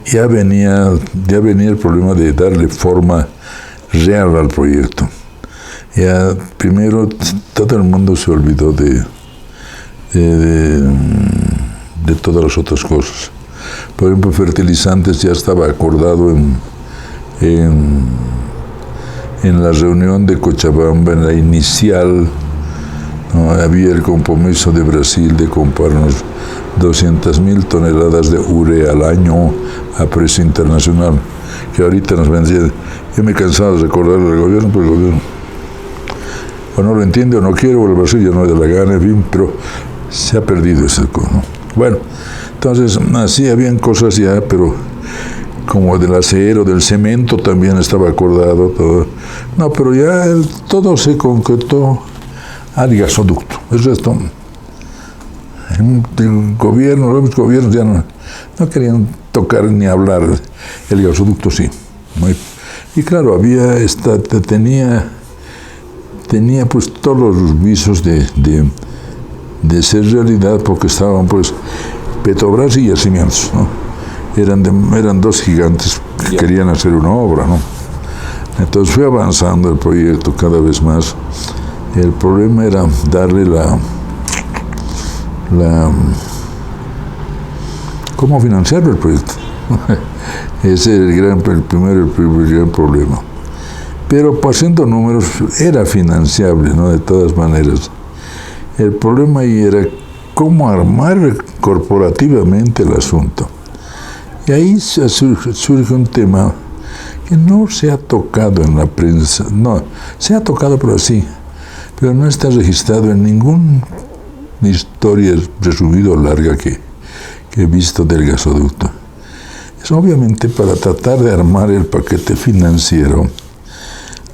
ya venía el problema de darle forma real al proyecto. Ya primero todo el mundo se olvidó de todas las otras cosas. Por ejemplo, fertilizantes ya estaba acordado en la reunión de Cochabamba, en la inicial, ¿no? Había el compromiso de Brasil de comprarnos 200.000 toneladas de urea al año a precio internacional, que ahorita nos vendría. Yo me he cansado de recordarle al gobierno, pero el gobierno o no lo entiende o no quiere, o el Brasil ya no le da la gana, en fin, pero se ha perdido ese cosa, ¿no? Bueno, entonces así habían cosas ya, pero como del acero, del cemento también estaba acordado todo. No, pero ya todo se concretó al gasoducto. El resto, el gobierno, los gobiernos ya no querían tocar ni hablar. El gasoducto sí. Y claro, tenía pues todos los visos de ser realidad, porque estaban pues Petrobras y Yacimientos, ¿no? Eran dos gigantes que querían hacer una obra, ¿no? Entonces fue avanzando el proyecto cada vez más. El problema era darle cómo financiar el proyecto. Ese era el primer gran problema. Pero haciendo números era financiable, ¿no? De todas maneras. El problema ahí era cómo armar corporativamente el asunto. Y ahí surge un tema que no se ha tocado en la prensa. No, se ha tocado pero así, pero no está registrado en ninguna historia resumida o larga que he visto del gasoducto. Es obviamente para tratar de armar el paquete financiero.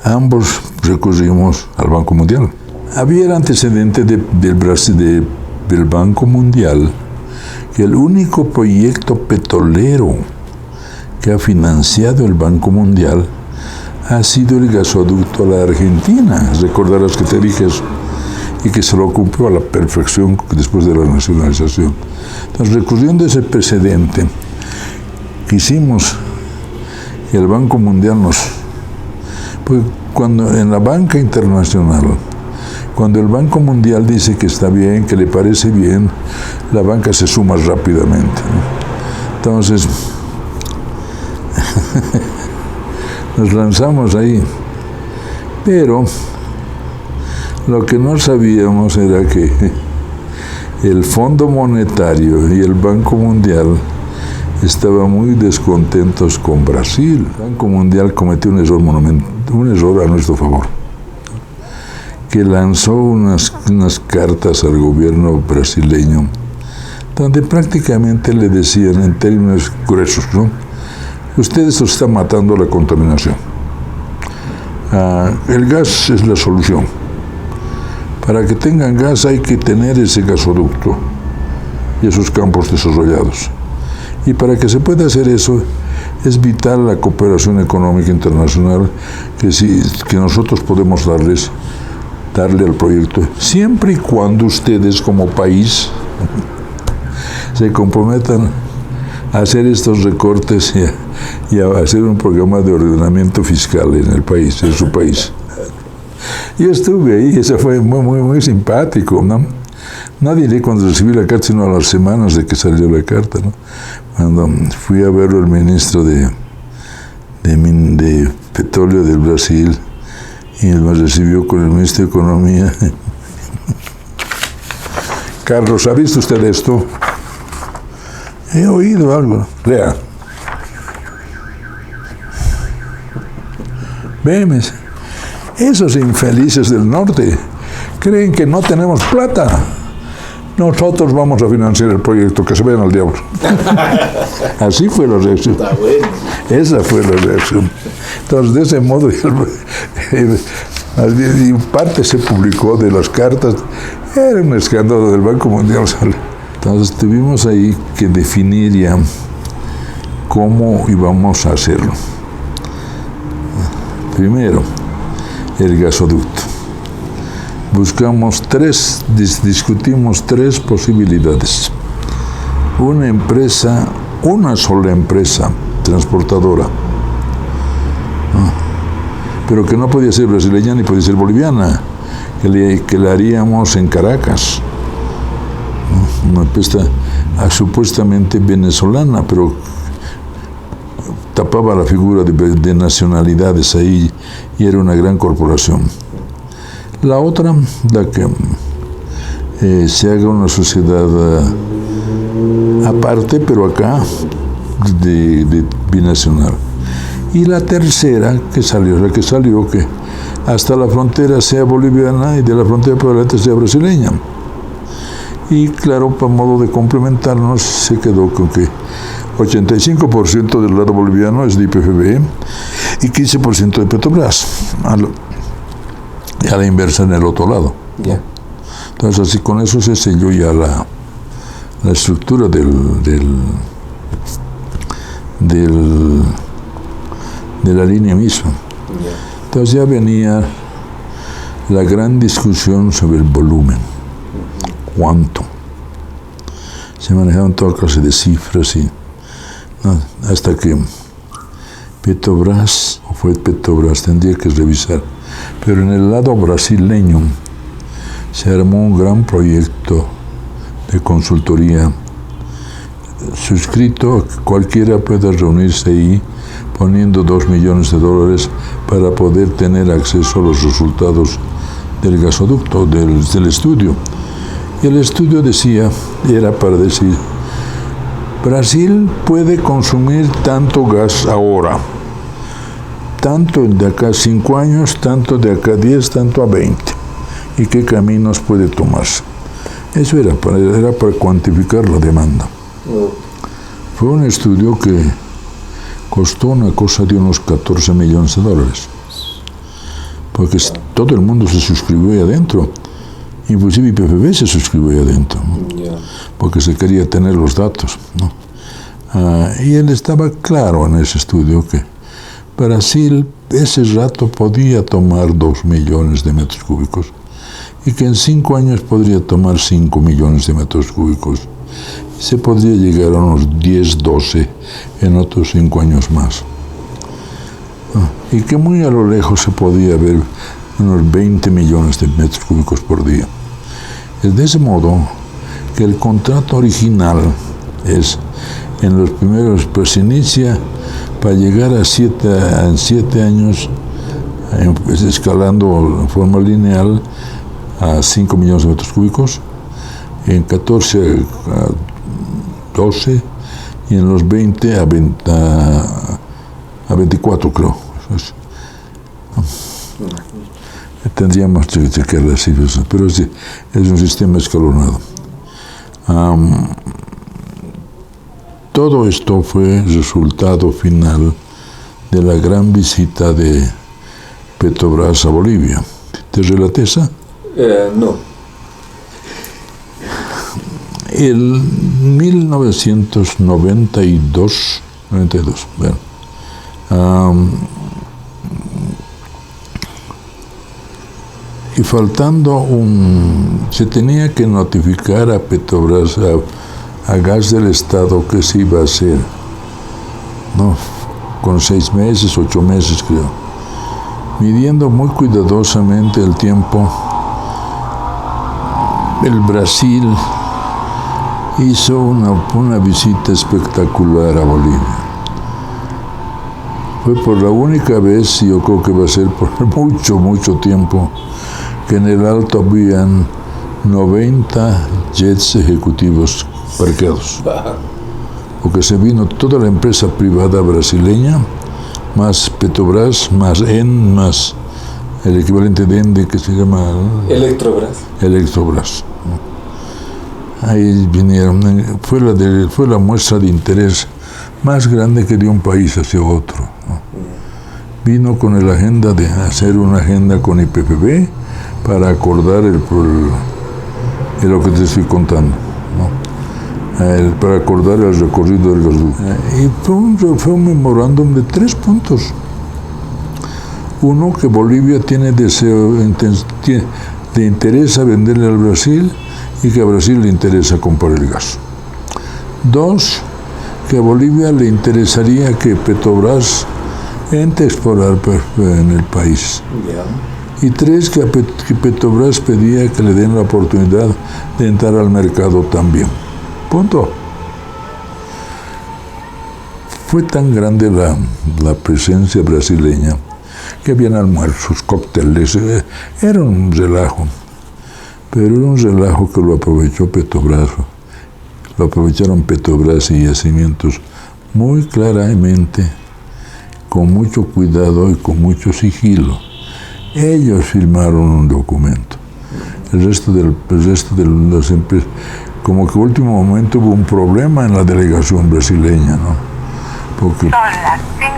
Ambos recurrimos al Banco Mundial. Había el antecedente del Banco Mundial, que el único proyecto petrolero que ha financiado el Banco Mundial ha sido el gasoducto a la Argentina. Recordarás que te dije eso, y que se lo cumplió a la perfección después de la nacionalización. Entonces, recurriendo a ese precedente, quisimos que el Banco Mundial pues cuando en la banca internacional, cuando el Banco Mundial dice que está bien, que le parece bien, la banca se suma rápidamente, ¿no? Entonces, nos lanzamos ahí. Pero lo que no sabíamos era que el Fondo Monetario y el Banco Mundial estaban muy descontentos con Brasil. El Banco Mundial cometió un error a nuestro favor, que lanzó unas cartas al gobierno brasileño, donde prácticamente le decían en términos gruesos, ¿no? Ustedes están matando la contaminación. El gas es la solución. Para que tengan gas hay que tener ese gasoducto y esos campos desarrollados. Y para que se pueda hacer eso, es vital la cooperación económica internacional que nosotros podemos darle al proyecto, siempre y cuando ustedes como país se comprometan a hacer estos recortes y a hacer un programa de ordenamiento fiscal en el país, en su país. Yo estuve ahí, eso fue muy simpático, ¿no? No diré cuando recibí la carta, sino a las semanas de que salió la carta, ¿no? Cuando fui a verlo el ministro de Petróleo del Brasil, y me recibió con el ministro de Economía. Carlos, ¿ha visto usted esto? He oído algo. Lea. Veme, esos infelices del norte creen que no tenemos plata. Nosotros vamos a financiar el proyecto, que se vayan al diablo. Así fue la reacción. Está bueno. Esa fue la reacción. Entonces, de ese modo, y parte se publicó de las cartas. Era un escándalo del Banco Mundial. Entonces, tuvimos ahí que definir ya cómo íbamos a hacerlo. Primero, el gasoducto. Discutimos tres posibilidades. Una sola empresa transportadora, pero que no podía ser brasileña ni podía ser boliviana, que la haríamos en Caracas, una pista supuestamente venezolana, pero tapaba la figura de nacionalidades ahí y era una gran corporación. La otra, la que se haga una sociedad aparte, pero acá de binacional. Y la tercera que salió, que hasta la frontera sea boliviana y de la frontera para adelante sea brasileña. Y claro, para modo de complementarnos, se quedó con que 85% del lado boliviano es de YPFB y 15% de Petrobras, a la inversa en el otro lado. Yeah. Entonces, así con eso se selló ya la estructura de la línea misma. Yeah. Entonces ya venía la gran discusión sobre el volumen, cuánto. Se manejaban toda clase de cifras y hasta que Petrobras tendría que revisar, pero en el lado brasileño se armó un gran proyecto de consultoría suscrito, cualquiera puede reunirse ahí poniendo $2 millones para poder tener acceso a los resultados del gasoducto, del estudio. Y el estudio era para decir, Brasil puede consumir tanto gas ahora, tanto de acá a 5 años, tanto de acá a 10, tanto a 20, y qué caminos puede tomarse. Eso era para cuantificar la demanda. Fue un estudio que costó una cosa de unos $14 millones, porque todo el mundo se suscribió ahí adentro, inclusive YPFB se suscribió ahí adentro, ¿no? Yeah. Porque se quería tener los datos, ¿no? Y él estaba claro en ese estudio que Brasil ese rato podía tomar 2 millones de metros cúbicos y que en 5 años podría tomar 5 millones de metros cúbicos. Se podría llegar a unos 10, 12 en otros 5 años más. Y que muy a lo lejos se podía ver unos 20 millones de metros cúbicos por día. Es de ese modo que el contrato original es, en los primeros, pues se inicia para llegar en 7 años, escalando en forma lineal a 5 millones de metros cúbicos, en 14 a 12 y en los 20 a 24, creo. Tendríamos que chequear las cifras, pero es un sistema escalonado. Todo esto fue resultado final de la gran visita de Petrobras a Bolivia. ¿Te relaté esa? No. En 1992, bueno, y faltando se tenía que notificar a Petrobras, a Gas del Estado, que se iba a hacer, ¿no? Con 6 meses, 8 meses creo, midiendo muy cuidadosamente el tiempo. El Brasil hizo una visita espectacular a Bolivia. Fue por la única vez, y yo creo que va a ser por mucho, mucho tiempo, que en el Alto habían 90 jets ejecutivos parqueados. Porque se vino toda la empresa privada brasileña, más Petrobras, más EN, más el equivalente de ENDE, que se llama Electrobras. Ahí vinieron, fue la muestra de interés más grande que de un país hacia otro, ¿no? Vino con la agenda de hacer una agenda con YPFB para acordar lo que te estoy contando, ¿no? Para acordar el recorrido de los y fue un memorándum de 3 puntos. Uno, que Bolivia tiene deseo de interés a venderle al Brasil y que a Brasil le interesa comprar el gas. 2, que a Bolivia le interesaría que Petrobras entre a explorar en el país. Y 3, que Petrobras pedía que le den la oportunidad de entrar al mercado también. Punto. Fue tan grande la presencia brasileña que habían almuerzos, cócteles, era un relajo. Pero era un relajo que lo aprovechó Petrobras. Lo aprovecharon Petrobras y Yacimientos muy claramente, con mucho cuidado y con mucho sigilo. Ellos firmaron un documento. El resto de las empresas, como que último momento hubo un problema en la delegación brasileña, ¿no? Porque, son las 5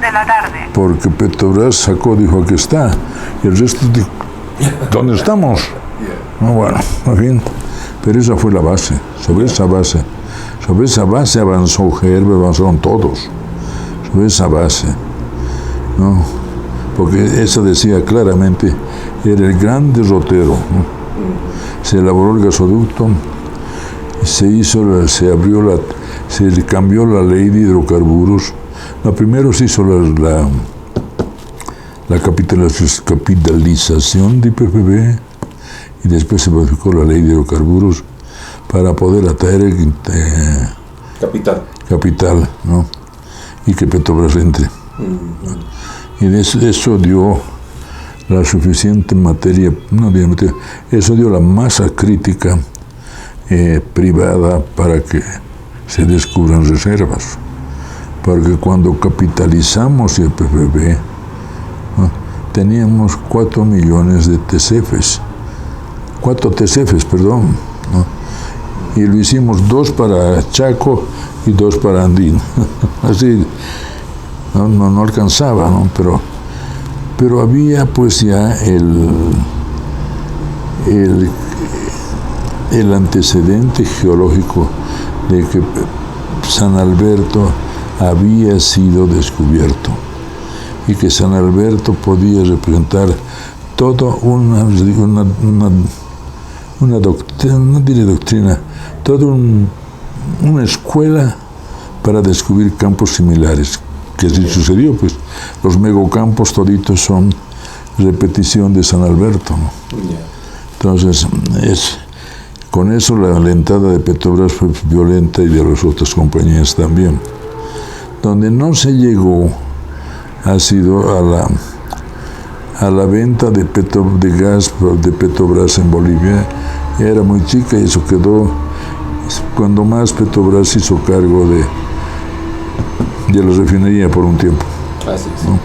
de la tarde. Porque Petrobras sacó, dijo, aquí está. Y el resto dijo, ¿dónde estamos? No, bueno, en fin. Pero esa fue la base. Sobre esa base avanzó Gerber, avanzaron todos. Sobre esa base, ¿no? Porque eso decía claramente, era el gran derrotero, ¿no? Se elaboró el gasoducto, se cambió la ley de hidrocarburos. Primero se hizo la capitalización de IPFB y después se modificó la ley de hidrocarburos para poder atraer capital, ¿no? Y que Petrobras entre. Y eso dio la suficiente materia, eso dio la masa crítica privada para que se descubran reservas. Porque cuando capitalizamos el PFB, ¿no? Teníamos 4 millones de TCFs, 4 TCFs, perdón, ¿no? Y lo hicimos 2 para Chaco y 2 para Andín. Así, no alcanzaba, ¿no? Pero había pues ya el antecedente geológico de que San Alberto había sido descubierto y que San Alberto podía representar toda una doctrina, no diré doctrina, toda una escuela para descubrir campos similares. Que así sucedió, pues los megacampos toditos son repetición de San Alberto, ¿no? Entonces, con eso la alentada de Petrobras fue violenta y de las otras compañías también. Donde no se llegó ha sido a la venta de gas de Petrobras en Bolivia. Era muy chica y eso quedó cuando más Petrobras hizo cargo de la refinería por un tiempo. Así es. ¿No?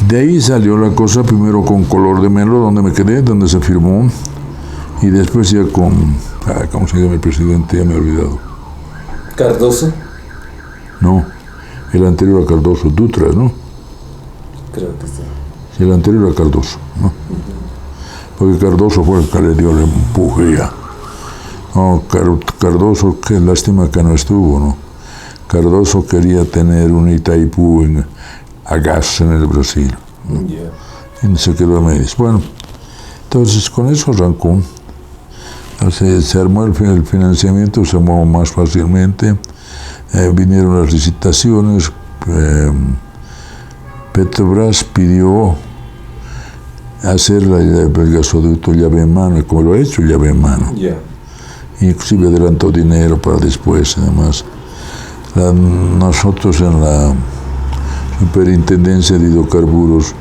De ahí salió la cosa, primero con Color de Melo, donde me quedé, donde se firmó, y después ya con, ¿cómo se llama el presidente? Ya me he olvidado. ¿Cardoso? No, el anterior a Cardoso, Dutra, ¿no? Creo que sí. El anterior a Cardoso, ¿no? Porque Cardoso fue el que le dio el empuje ya. No, Cardoso, qué lástima que no estuvo, ¿no? Cardoso quería tener un Itaipú a gas en el Brasil, ¿no? Y se quedó a medias. Bueno, entonces con eso arrancó. Se armó el financiamiento, se armó más fácilmente. Vinieron las licitaciones. Petrobras pidió hacer el gasoducto llave en mano, como lo ha hecho llave en mano. Inclusive adelantó dinero para después, además. Nosotros en la Superintendencia de Hidrocarburos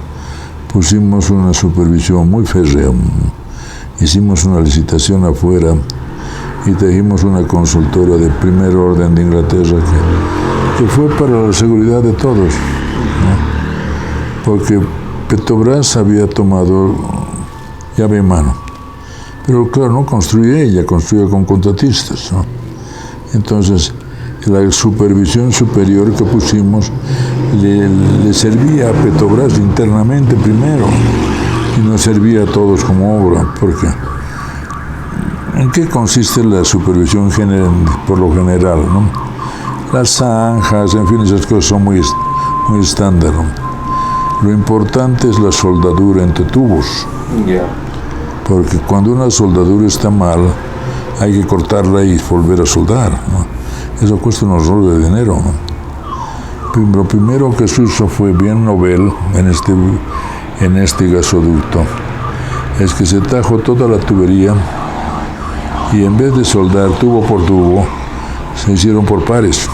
pusimos una supervisión muy férrea. Hicimos una licitación afuera y trajimos una consultora de primer orden de Inglaterra que fue para la seguridad de todos, ¿no? Porque Petrobras había tomado llave en mano, pero claro, no construía ella, construía con contratistas, ¿no? Entonces la supervisión superior que pusimos le servía a Petrobras internamente primero y nos servía a todos como obra, porque ¿en qué consiste la supervisión por lo general, ¿no? Las zanjas, en fin, esas cosas son muy estándar, ¿no? Lo importante es la soldadura entre tubos, porque cuando una soldadura está mal hay que cortarla y volver a soldar, ¿no? Eso cuesta un horror de dinero, ¿no? Lo primero que se hizo fue bien novel en este gasoducto. Es que se tajó toda la tubería y en vez de soldar tubo por tubo, se hicieron por pares.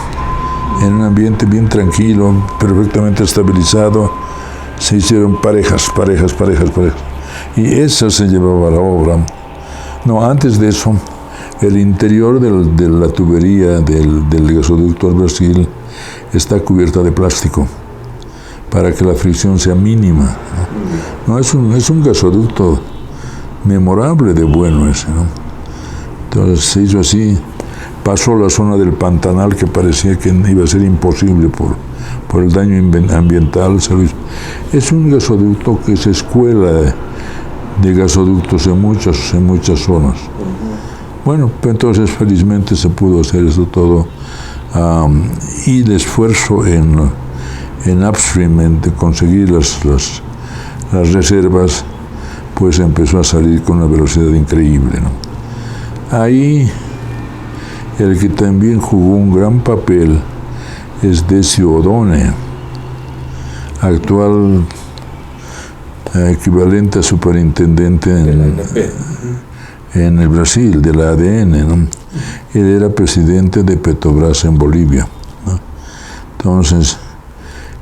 En un ambiente bien tranquilo, perfectamente estabilizado, se hicieron parejas. Y esa se llevaba a la obra. No, antes de eso, el interior de la tubería del gasoducto al Brasil está cubierta de plástico para que la fricción sea mínima, ¿no? Es un gasoducto memorable de bueno ese, ¿no? Entonces se hizo así, pasó la zona del Pantanal que parecía que iba a ser imposible por el daño ambiental. Es un gasoducto que es escuela de gasoductos en muchas zonas. Bueno, pues entonces felizmente se pudo hacer eso todo, y el esfuerzo en upstream, de conseguir las reservas, pues empezó a salir con una velocidad increíble, ¿no? Ahí el que también jugó un gran papel es Decio Odone, actual equivalente a superintendente en el Brasil, de la ADN, ¿no? Él era presidente de Petrobras en Bolivia, ¿no? Entonces,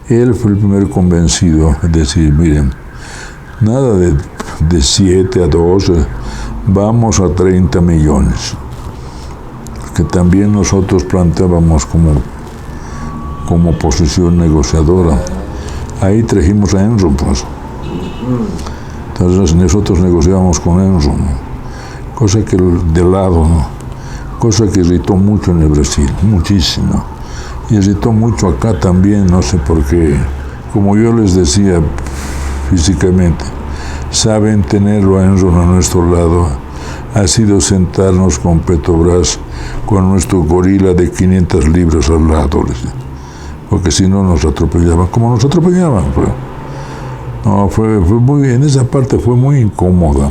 él fue el primer convencido de decir, miren, nada de 7 a 12, vamos a 30 millones, que también nosotros planteábamos como posición negociadora. Ahí trajimos a Enron, pues. Entonces nosotros negociábamos con Enron, ¿no? Cosa que irritó mucho en el Brasil, muchísimo. Y irritó mucho acá también, no sé por qué. Como yo les decía físicamente, saben tenerlo a Enron a nuestro lado. Ha sido sentarnos con Petrobras, con nuestro gorila de 500 libras al lado, porque si no nos atropellaban, como nos atropellaban. No, fue muy, en esa parte fue muy incómoda.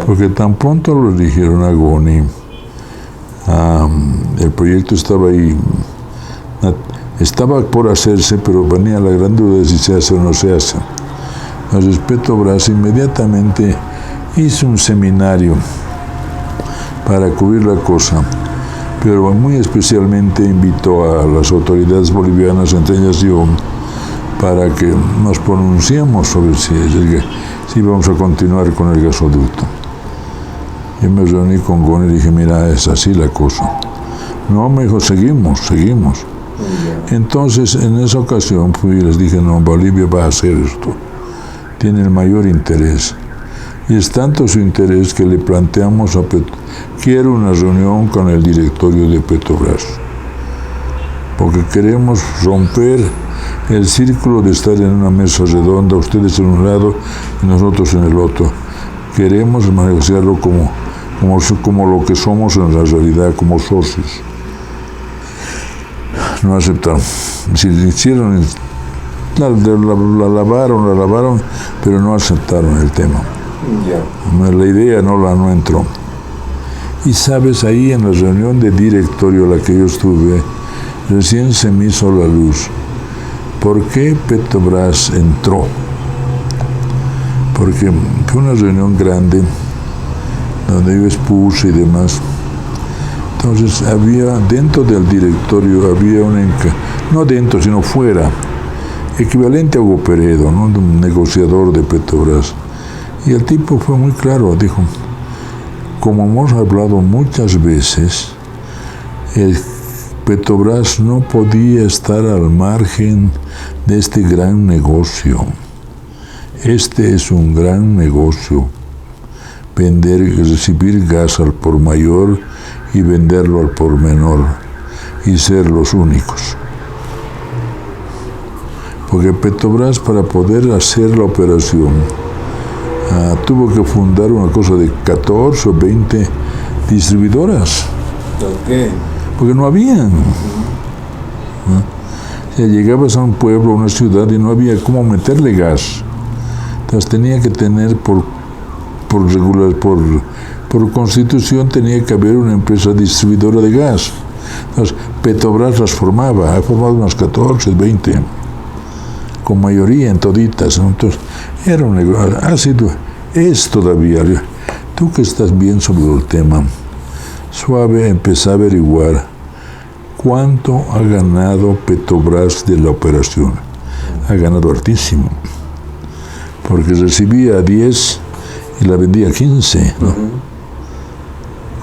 Porque tan pronto lo dijeron a Goni, el proyecto estaba ahí, estaba por hacerse, pero venía la gran duda de si se hace o no se hace. Entonces Petrobras inmediatamente hizo un seminario para cubrir la cosa, pero muy especialmente invitó a las autoridades bolivianas, entre ellas yo, para que nos pronunciemos sobre si vamos a continuar con el gasoducto. Yo me reuní con Goni y dije, mira, es así la cosa. No, me dijo, seguimos. Entonces, en esa ocasión fui y les dije, no, Bolivia va a hacer esto. Tiene el mayor interés. Y es tanto su interés que le planteamos quiero una reunión con el directorio de Petrobras. Porque queremos romper el círculo de estar en una mesa redonda, ustedes en un lado y nosotros en el otro. Queremos negociarlo como lo que somos en la realidad, como socios. No aceptaron. Si hicieron, la lavaron, pero no aceptaron el tema. La idea no entró. Y sabes, ahí en la reunión de directorio a la que yo estuve, recién se me hizo la luz. ¿Por qué Petrobras entró? Porque fue una reunión grande, donde yo expuse y demás. Entonces había, dentro del directorio, había no dentro, sino fuera, equivalente a Hugo Peredo, ¿no? Un negociador de Petrobras. Y el tipo fue muy claro, dijo, como hemos hablado muchas veces, Petrobras no podía estar al margen de este gran negocio. Este es un gran negocio, recibir gas al por mayor y venderlo al por menor y ser los únicos. Porque Petrobras, para poder hacer la operación, tuvo que fundar una cosa de 14 o 20 distribuidoras. Okay. Porque no habían. O sea, llegabas a un pueblo, a una ciudad y no había cómo meterle gas. Entonces tenía que tener por constitución tenía que haber una empresa distribuidora de gas. Entonces, Petrobras las formaba, ha formado unas 14, 20, con mayoría en toditas, ¿no? Entonces, era un negocio, es todavía, tú que estás bien sobre el tema, suave, empecé a averiguar cuánto ha ganado Petrobras de la operación. Ha ganado hartísimo, porque recibía 10 y la vendía 15, ¿no?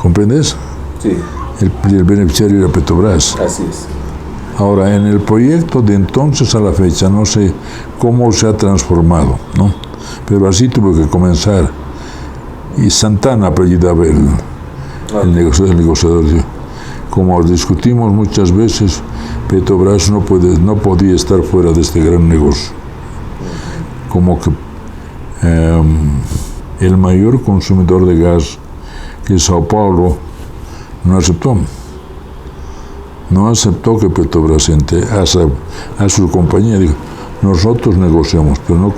¿Comprendes? Sí, El beneficiario era Petrobras. así es. Ahora, en el proyecto de entonces a la fecha, no sé cómo se ha transformado, ¿no? Pero así tuvo que comenzar. Y Santana apellidaba el negociador. Como discutimos muchas veces, Petrobras no podía estar fuera de este gran negocio. Como que el mayor consumidor de gas, que es Sao Paulo, no aceptó. No aceptó que Petrobras entre a su compañía. Dijo, nosotros negociamos, pero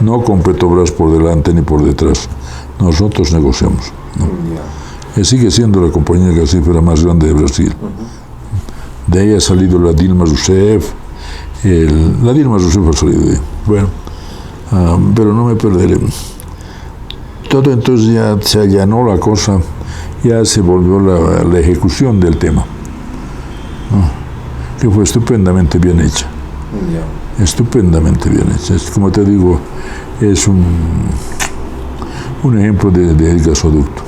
no con Petrobras por delante ni por detrás. Nosotros negociamos, ¿no? Y sigue siendo la compañía gasífera más grande de Brasil. De ahí ha salido la Dilma Rousseff. La Dilma Rousseff ha salido de ahí. Bueno, pero no me perderé. Todo entonces ya se allanó la cosa, ya se volvió la ejecución del tema, ¿no? Que fue estupendamente bien hecha. Estupendamente bien hecha. Como te digo, es un ejemplo de gasoducto.